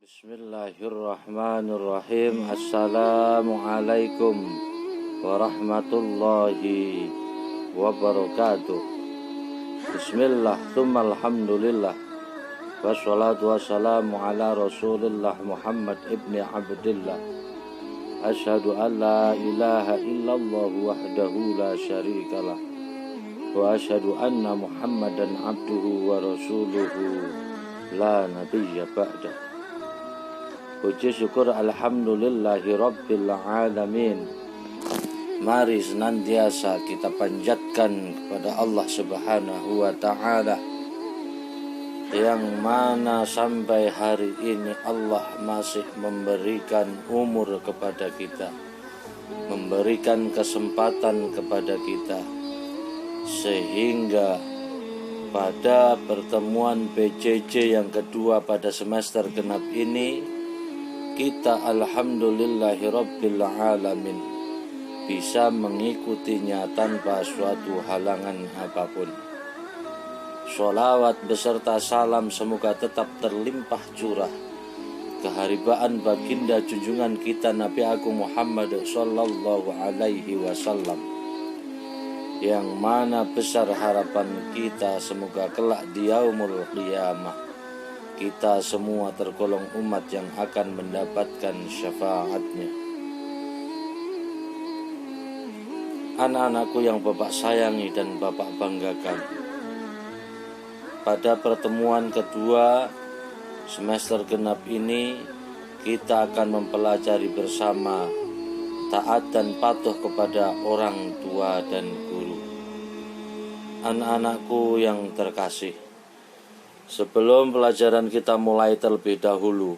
Bismillahirrahmanirrahim. Assalamualaikum warahmatullahi wabarakatuh. Bismillah, thumma alhamdulillah, wassalatu wassalamu ala rasulillah Muhammad ibni Abdillah. Asyhadu an la ilaha illallah wahdahu la syarikalah, wa asyhadu anna Muhammadan abduhu wa rasuluhu la nabiyya ba'dah. Puji syukur alhamdulillahi rabbil alamin. Mari senantiasa kita panjatkan kepada Allah subhanahu wa ta'ala, yang mana sampai hari ini Allah masih memberikan umur kepada kita, memberikan kesempatan kepada kita, sehingga pada pertemuan PJJ yang kedua pada semester genap ini, kita alhamdulillahirabbil alamin bisa mengikutinya tanpa suatu halangan apapun. Sholawat beserta salam semoga tetap terlimpah curah keharibaan baginda junjungan kita Nabi Agung Muhammad sallallahu alaihi wasallam, yang mana besar harapan kita semoga kelak di yaumul qiyamah kita semua tergolong umat yang akan mendapatkan syafaatnya. Anak-anakku yang Bapak sayangi dan Bapak banggakan, pada pertemuan kedua semester genap ini kita akan mempelajari bersama taat dan patuh kepada orang tua dan guru. Anak-anakku yang terkasih, sebelum pelajaran kita mulai terlebih dahulu,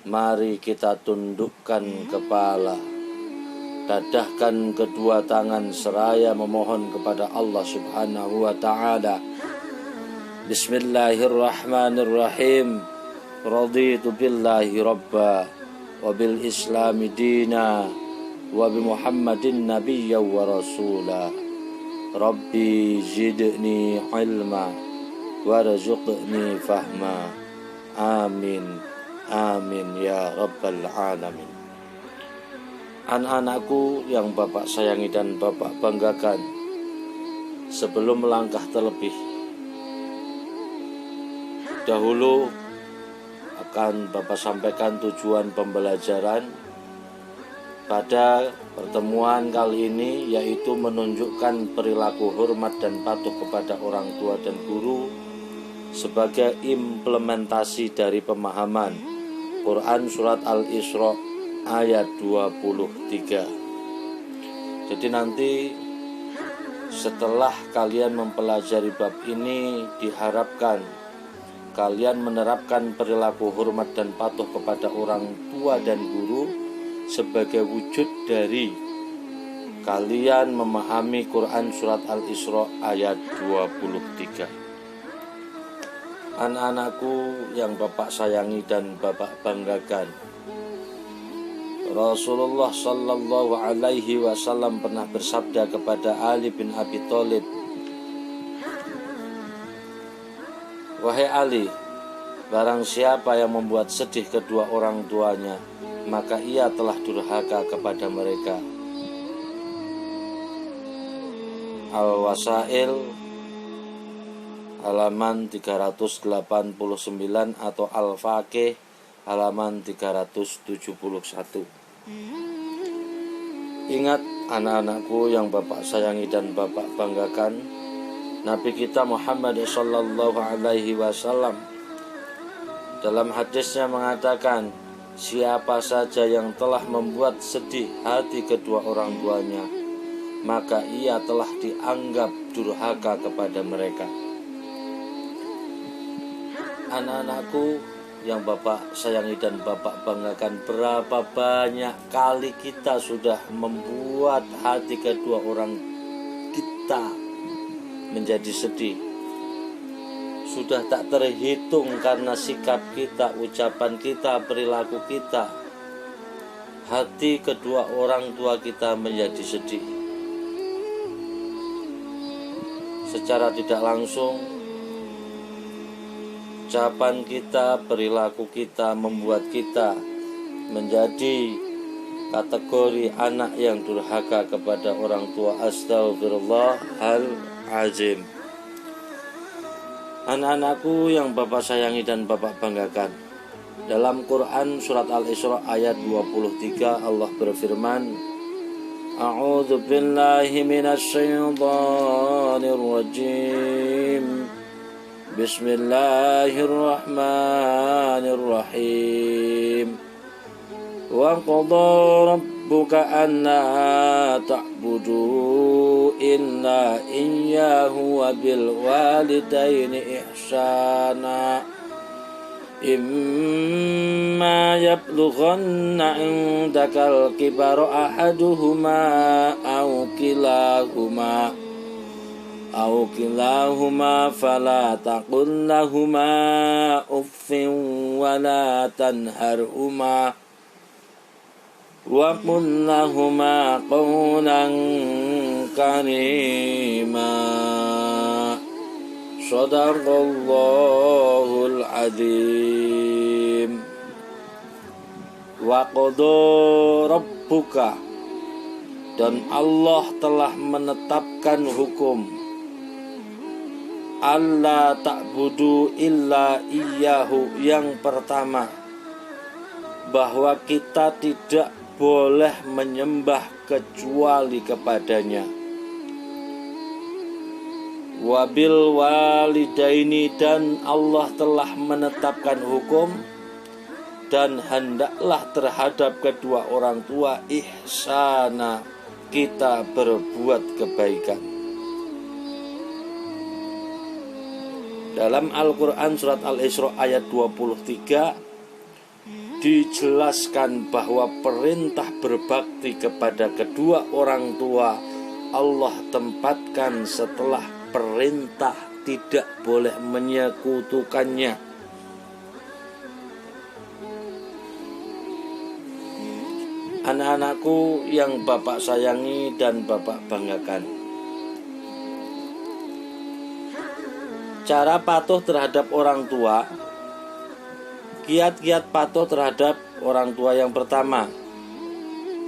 mari kita tundukkan kepala, dadahkan kedua tangan seraya memohon kepada Allah subhanahu wa ta'ala. Bismillahirrahmanirrahim. Raditu billahi rabba wa bil islami dina wa bi muhammadin nabiyya wa rasula. Rabbi zidni ilma warzuqni fahma. Amin amin ya rabbal alamin. Anak-anakku yang Bapak sayangi dan Bapak banggakan, sebelum melangkah terlebih dahulu akan Bapak sampaikan tujuan pembelajaran pada pertemuan kali ini, yaitu menunjukkan perilaku hormat dan patuh kepada orang tua dan guru sebagai implementasi dari pemahaman Quran surat Al-Isra ayat 23. Jadi nanti setelah kalian mempelajari bab ini, diharapkan kalian menerapkan perilaku hormat dan patuh kepada orang tua dan guru sebagai wujud dari kalian memahami Quran surat Al-Isra ayat 23. Anak-anakku yang Bapak sayangi dan Bapak banggakan, Rasulullah sallallahu alaihi wasallam pernah bersabda kepada Ali bin Abi Thalib, "Wahai Ali, barang siapa yang membuat sedih kedua orang tuanya, maka ia telah durhaka kepada mereka." Al-Wasail halaman 389 atau Al-Faqih halaman 371. Ingat anak-anakku yang Bapak sayangi dan Bapak banggakan, Nabi kita Muhammad sallallahu alaihi wasallam dalam hadisnya mengatakan, siapa saja yang telah membuat sedih hati kedua orang tuanya, maka ia telah dianggap durhaka kepada mereka. Anak-anakku yang Bapak sayangi dan Bapak banggakan, berapa banyak kali kita sudah membuat hati kedua orang kita menjadi sedih. Sudah tak terhitung karena sikap kita, ucapan kita, perilaku kita, hati kedua orang tua kita menjadi sedih. Secara tidak langsung ucapan kita, perilaku kita membuat kita menjadi kategori anak yang durhaka kepada orang tua. Astagfirullahalazim. Anak-anakku yang Bapak sayangi dan Bapak banggakan, dalam Quran surat Al-Isra ayat 23 Allah berfirman, A'udzu billahi minasyaitonir rajim. Bismillahirrahmanirrahim. Wa qadara rabbuka alla ta'budu illa iyyahu wa bil walidaini ihsana. Imma yablughanna indakal kibara ahaduhuma aw kilahuma fala taqul lahuma uffin wa la tanharhuma wa qul lahuma qawlan karima. Shadaqallahul azim. Wa qadha rabbuka, dan Allah telah menetapkan hukum, alla ta'budu illa iyyahu, yang pertama bahwa kita tidak boleh menyembah kecuali kepadanya. Wabil walidaini, dan Allah telah menetapkan hukum dan hendaklah terhadap kedua orang tua ihsana, kita berbuat kebaikan. Dalam Al-Quran surat Al-Isra ayat 23 dijelaskan bahwa perintah berbakti kepada kedua orang tua Allah tempatkan setelah perintah tidak boleh menyekutukannya. Anak-anakku yang Bapak sayangi dan Bapak banggakan, cara patuh terhadap orang tua, kiat-kiat patuh terhadap orang tua yang pertama,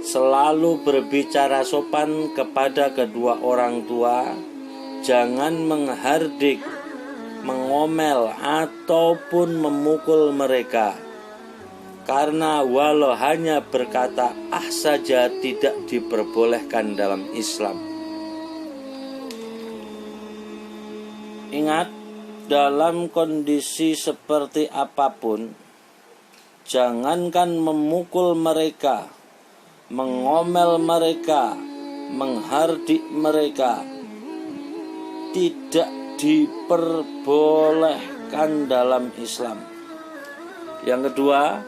selalu berbicara sopan kepada kedua orang tua, jangan menghardik, mengomel, ataupun memukul mereka. Karena walau hanya berkata ah saja tidak diperbolehkan dalam Islam. Ingat, dalam kondisi seperti apapun, jangankan memukul mereka, mengomel mereka, menghardik mereka, tidak diperbolehkan dalam Islam. Yang kedua,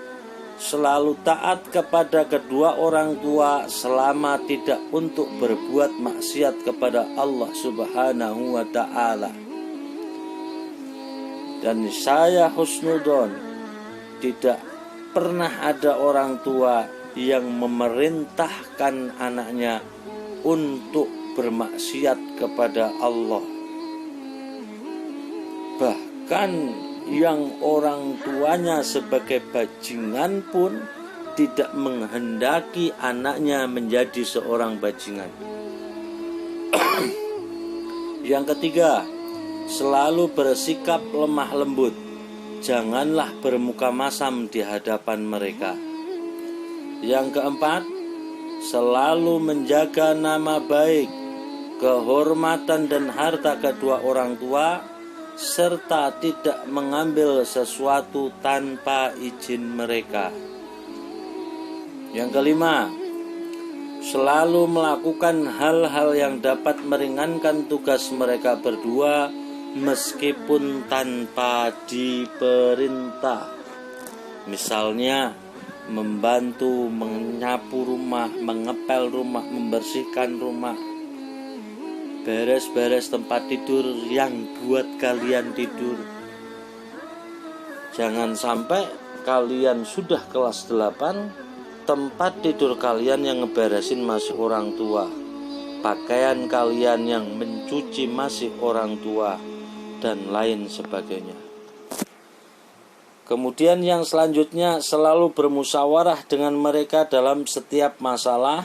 selalu taat kepada kedua orang tua selama tidak untuk berbuat maksiat kepada Allah Subhanahu wa ta'ala. Dan saya husnudon, tidak pernah ada orang tua yang memerintahkan anaknya untuk bermaksiat kepada Allah. Bahkan yang orang tuanya sebagai bajingan pun tidak menghendaki anaknya menjadi seorang bajingan. Yang ketiga, selalu bersikap lemah lembut. Janganlah bermuka masam di hadapan mereka. Yang keempat, selalu menjaga nama baik, kehormatan dan harta kedua orang tua, serta tidak mengambil sesuatu tanpa izin mereka. Yang kelima, selalu melakukan hal-hal yang dapat meringankan tugas mereka berdua meskipun tanpa diperintah. Misalnya membantu menyapu rumah, mengepel rumah, membersihkan rumah, beres-beres tempat tidur yang buat kalian tidur. Jangan sampai kalian sudah kelas 8, tempat tidur kalian yang ngeberesin masih orang tua, pakaian kalian yang mencuci masih orang tua, dan lain sebagainya. Kemudian yang selanjutnya, selalu bermusyawarah dengan mereka dalam setiap masalah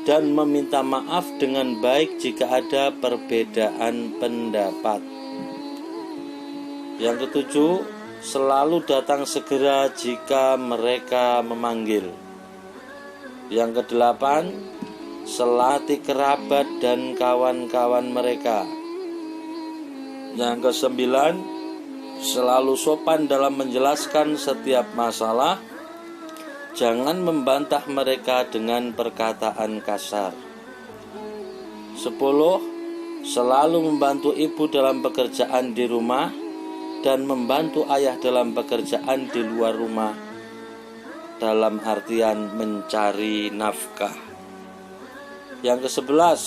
dan meminta maaf dengan baik jika ada perbedaan pendapat. Yang ketujuh, selalu datang segera jika mereka memanggil. Yang kedelapan, selati kerabat dan kawan-kawan mereka. Yang kesembilan, selalu sopan dalam menjelaskan setiap masalah. Jangan membantah mereka dengan perkataan kasar. 10. Selalu membantu ibu dalam pekerjaan di rumah dan membantu ayah dalam pekerjaan di luar rumah, dalam artian mencari nafkah. Yang ke-11,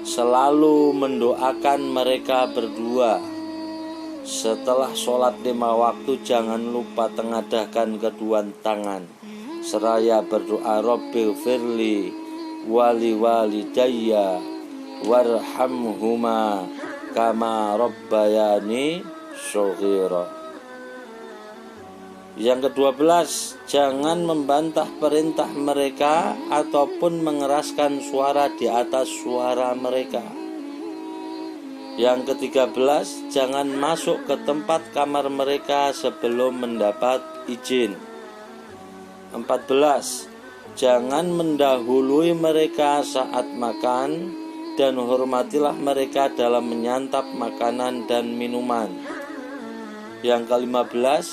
selalu mendoakan mereka berdua. Setelah sholat 5 waktu, jangan lupa tengadahkan kedua tangan seraya berdoa, Rabbil firli wali walidayya warhamhuma kama rabbayani shaghira. Yang ke-12, jangan membantah perintah mereka ataupun mengeraskan suara di atas suara mereka. Yang ke-13, jangan masuk ke tempat kamar mereka sebelum mendapat izin. 14. Jangan mendahului mereka saat makan dan hormatilah mereka dalam menyantap makanan dan minuman. Yang ke-15,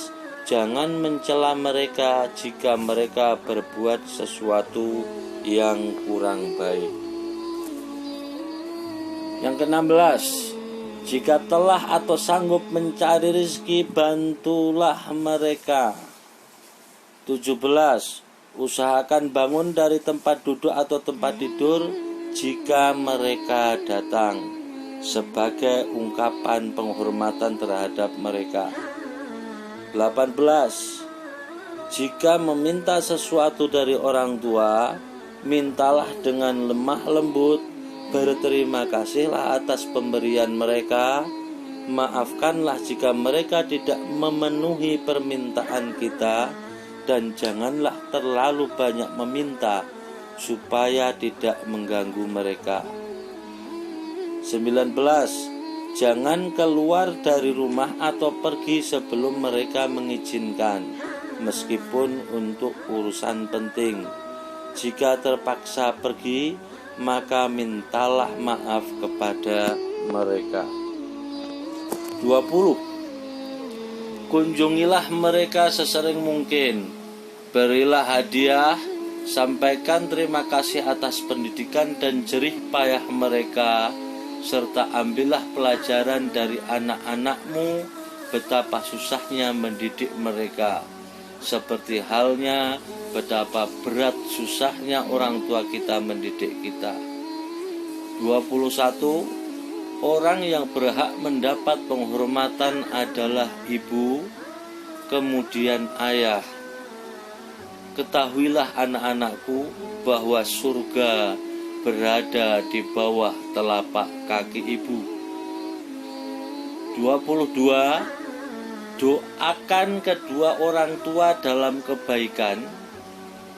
jangan mencela mereka jika mereka berbuat sesuatu yang kurang baik. Yang ke-16, jika telah atau sanggup mencari rezeki, bantulah mereka. 17. Usahakan bangun dari tempat duduk atau tempat tidur jika mereka datang, sebagai ungkapan penghormatan terhadap mereka. 18. Jika meminta sesuatu dari orang tua, mintalah dengan lemah lembut, berterima kasihlah atas pemberian mereka, maafkanlah jika mereka tidak memenuhi permintaan kita, dan janganlah terlalu banyak meminta supaya tidak mengganggu mereka. 19. Jangan keluar dari rumah atau pergi sebelum mereka mengizinkan, meskipun untuk urusan penting. Jika terpaksa pergi, maka mintalah maaf kepada mereka. 20. Kunjungilah mereka sesering mungkin. Berilah hadiah, sampaikan terima kasih atas pendidikan dan jerih payah mereka, serta ambillah pelajaran dari anak-anakmu betapa susahnya mendidik mereka, seperti halnya betapa berat susahnya orang tua kita mendidik kita. 21. Orang yang berhak mendapat penghormatan adalah ibu, kemudian ayah. Ketahuilah anak-anakku bahwa surga berada di bawah telapak kaki ibu. 22. Doakan kedua orang tua dalam kebaikan.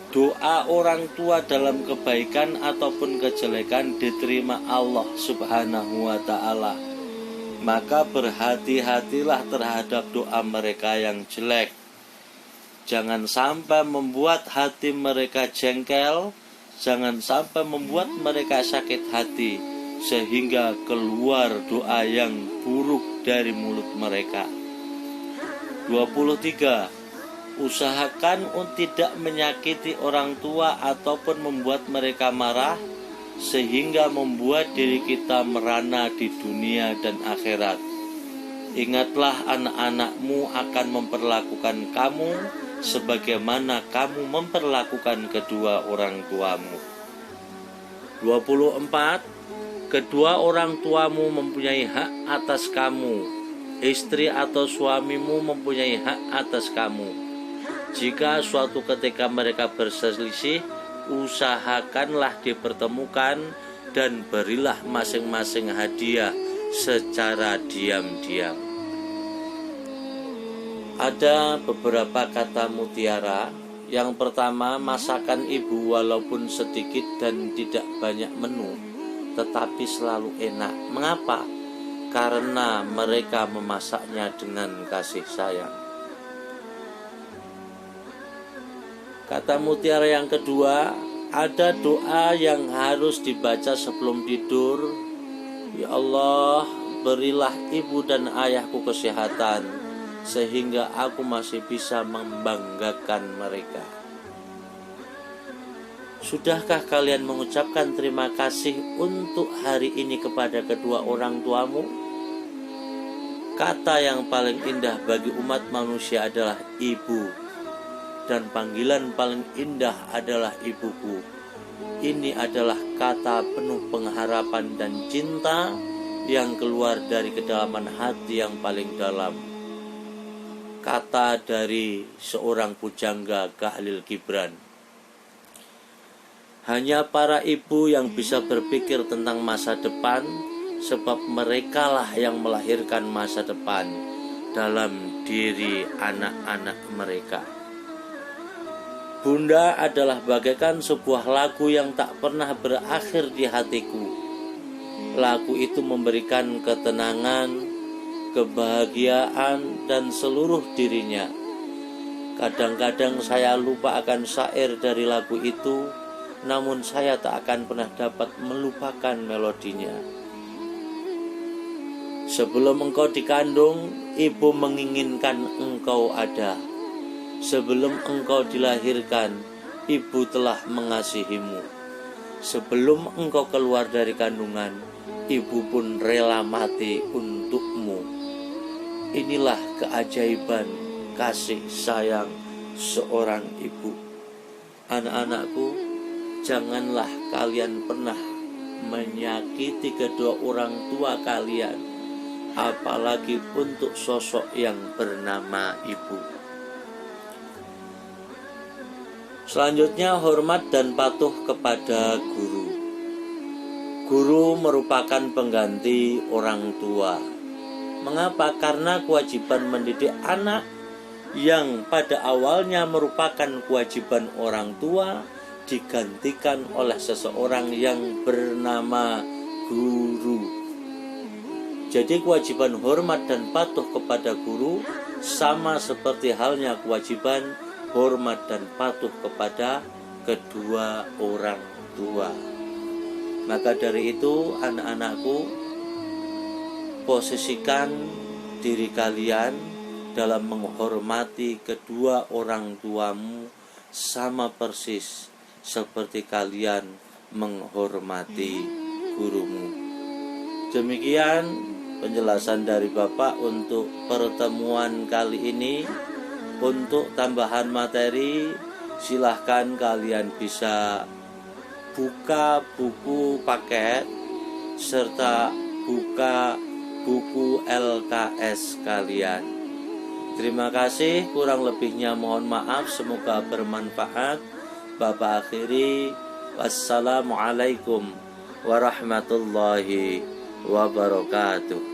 Doa orang tua dalam kebaikan ataupun kejelekan diterima Allah Subhanahu wa ta'ala. Maka berhati-hatilah terhadap doa mereka yang jelek. Jangan sampai membuat hati mereka jengkel, jangan sampai membuat mereka sakit hati, sehingga keluar doa yang buruk dari mulut mereka. 23. Usahakan untuk tidak menyakiti orang tua ataupun membuat mereka marah, sehingga membuat diri kita merana di dunia dan akhirat. Ingatlah anak-anakmu akan memperlakukan kamu sebagaimana kamu memperlakukan kedua orang tuamu. 24. Kedua orang tuamu mempunyai hak atas kamu. Istri atau suamimu mempunyai hak atas kamu. Jika suatu ketika mereka berselisih, usahakanlah dipertemukan dan berilah masing-masing hadiah secara diam-diam. Ada beberapa kata mutiara. Yang pertama, masakan ibu walaupun sedikit dan tidak banyak menu, tetapi selalu enak. Mengapa? Karena mereka memasaknya dengan kasih sayang. Kata mutiara yang kedua, ada doa yang harus dibaca sebelum tidur. Ya Allah, berilah ibu dan ayahku kesehatan, sehingga aku masih bisa membanggakan mereka. Sudahkah kalian mengucapkan terima kasih untuk hari ini kepada kedua orang tuamu? Kata yang paling indah bagi umat manusia adalah ibu, dan panggilan paling indah adalah ibuku. Ini adalah kata penuh pengharapan dan cinta yang keluar dari kedalaman hati yang paling dalam. Kata dari seorang pujangga Khalil Gibran. Hanya para ibu yang bisa berpikir tentang masa depan, sebab merekalah yang melahirkan masa depan dalam diri anak-anak mereka. Bunda adalah bagaikan sebuah lagu yang tak pernah berakhir di hatiku. Lagu itu memberikan ketenangan, kebahagiaan, dan seluruh dirinya. Kadang-kadang saya lupa akan syair dari lagu itu, namun saya tak akan pernah dapat melupakan melodinya. Sebelum engkau dikandung, ibu menginginkan engkau ada. Sebelum engkau dilahirkan, ibu telah mengasihimu. Sebelum engkau keluar dari kandungan, ibu pun rela mati untukmu. Inilah keajaiban kasih sayang seorang ibu. Anak-anakku, janganlah kalian pernah menyakiti kedua orang tua kalian, apalagi untuk sosok yang bernama ibu. Selanjutnya, hormat dan patuh kepada guru. Guru merupakan pengganti orang tua. Mengapa? Karena kewajiban mendidik anak yang pada awalnya merupakan kewajiban orang tua digantikan oleh seseorang yang bernama guru. Jadi kewajiban hormat dan patuh kepada guru sama seperti halnya kewajiban hormat dan patuh kepada kedua orang tua. Maka dari itu, anak-anakku, posisikan diri kalian dalam menghormati kedua orang tuamu sama persis seperti kalian menghormati gurumu. Demikian penjelasan dari Bapak untuk pertemuan kali ini. Untuk tambahan materi, silahkan kalian bisa buka buku paket serta buka buku LKS kalian. Terima kasih, kurang lebihnya mohon maaf, semoga bermanfaat. Bapak akhiri, wassalamualaikum warahmatullahi wabarakatuh.